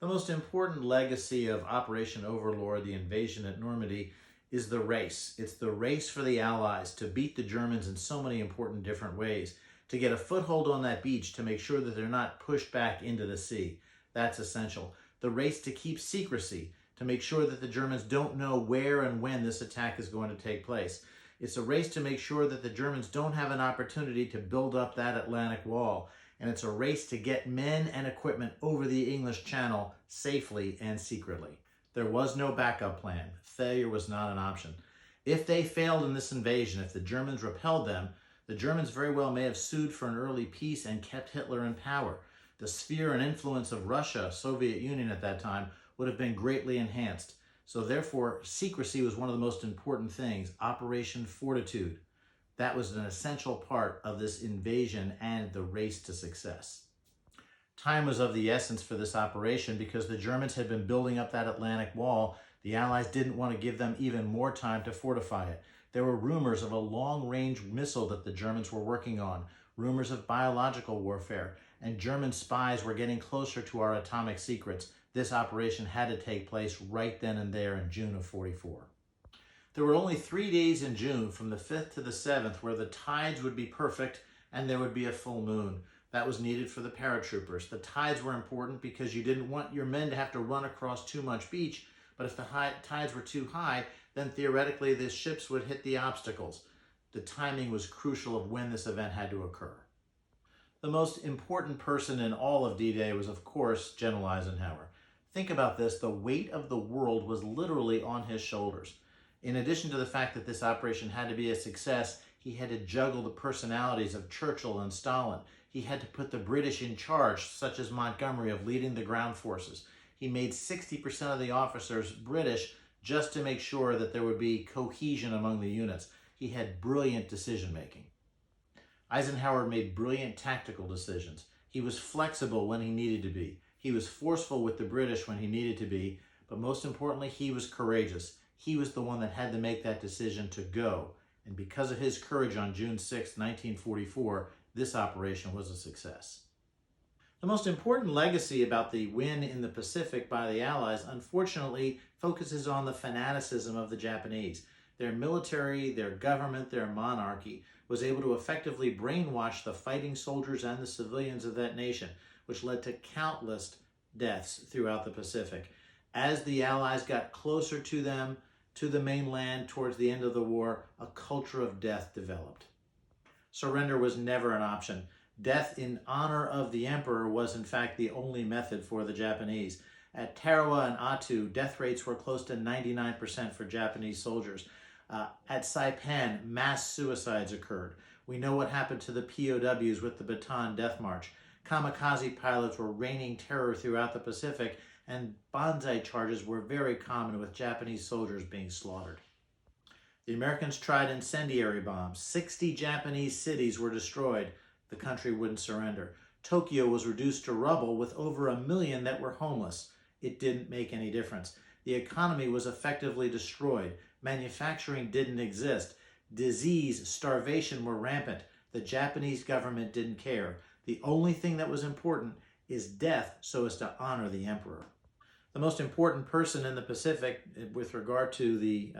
The most important legacy of Operation Overlord, the invasion at Normandy, is the race. It's the race for the Allies to beat the Germans in so many important different ways, to get a foothold on that beach to make sure that they're not pushed back into the sea. That's essential. The race to keep secrecy, to make sure that the Germans don't know where and when this attack is going to take place. It's a race to make sure that the Germans don't have an opportunity to build up that Atlantic wall. And it's a race to get men and equipment over the English Channel safely and secretly. There was no backup plan. Failure was not an option. If they failed in this invasion, if the Germans repelled them, the Germans very well may have sued for an early peace and kept Hitler in power. The sphere and influence of Russia, Soviet Union at that time, would have been greatly enhanced. So therefore, secrecy was one of the most important things. Operation Fortitude. That was an essential part of this invasion and the race to success. Time was of the essence for this operation because the Germans had been building up that Atlantic wall. The Allies didn't want to give them even more time to fortify it. There were rumors of a long-range missile that the Germans were working on, rumors of biological warfare, and German spies were getting closer to our atomic secrets. This operation had to take place right then and there in June of '44. There were only 3 days in June, from the 5th to the 7th, where the tides would be perfect and there would be a full moon. That was needed for the paratroopers. The tides were important because you didn't want your men to have to run across too much beach, but if the tides were too high, then theoretically the ships would hit the obstacles. The timing was crucial of when this event had to occur. The most important person in all of D-Day was, of course, General Eisenhower. Think about this, the weight of the world was literally on his shoulders. In addition to the fact that this operation had to be a success, he had to juggle the personalities of Churchill and Stalin. He had to put the British in charge, such as Montgomery, of leading the ground forces. He made 60% of the officers British just to make sure that there would be cohesion among the units. He had brilliant decision-making. Eisenhower made brilliant tactical decisions. He was flexible when he needed to be. He was forceful with the British when he needed to be, but most importantly, he was courageous. He was the one that had to make that decision to go. And because of his courage on June 6, 1944, this operation was a success. The most important legacy about the win in the Pacific by the Allies, unfortunately, focuses on the fanaticism of the Japanese. Their military, their government, their monarchy was able to effectively brainwash the fighting soldiers and the civilians of that nation, which led to countless deaths throughout the Pacific. As the Allies got closer to them, to the mainland towards the end of the war, a culture of death developed. Surrender was never an option. Death in honor of the emperor was in fact the only method for the Japanese. At Tarawa and Attu, death rates were close to 99% for Japanese soldiers. At Saipan, mass suicides occurred. We know what happened to the POWs with the Bataan Death March. Kamikaze pilots were raining terror throughout the Pacific, and banzai charges were very common with Japanese soldiers being slaughtered. The Americans tried incendiary bombs. 60 Japanese cities were destroyed. The country wouldn't surrender. Tokyo was reduced to rubble with over 1 million that were homeless. It didn't make any difference. The economy was effectively destroyed. Manufacturing didn't exist. Disease, starvation were rampant. The Japanese government didn't care. The only thing that was important is death so as to honor the emperor. The most important person in the Pacific with regard to the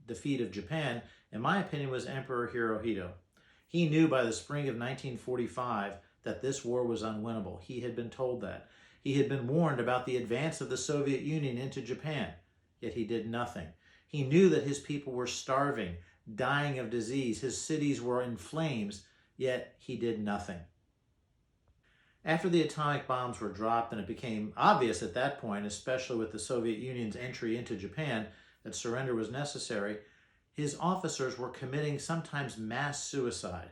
defeat of Japan, in my opinion, was Emperor Hirohito. He knew by the spring of 1945 that this war was unwinnable. He had been told that. He had been warned about the advance of the Soviet Union into Japan, yet he did nothing. He knew that his people were starving, dying of disease. His cities were in flames, yet he did nothing. After the atomic bombs were dropped, and it became obvious at that point, especially with the Soviet Union's entry into Japan, that surrender was necessary, his officers were committing sometimes mass suicide.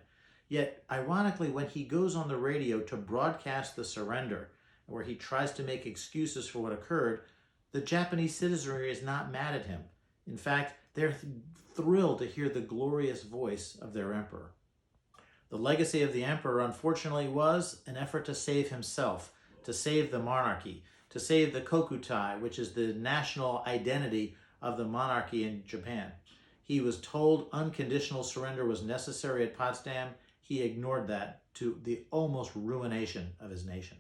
Yet, ironically, when he goes on the radio to broadcast the surrender, where he tries to make excuses for what occurred, the Japanese citizenry is not mad at him. In fact, they're thrilled to hear the glorious voice of their emperor. The legacy of the emperor, unfortunately, was an effort to save himself, to save the monarchy, to save the kokutai, which is the national identity of the monarchy in Japan. He was told unconditional surrender was necessary at Potsdam. He ignored that to the almost ruination of his nation.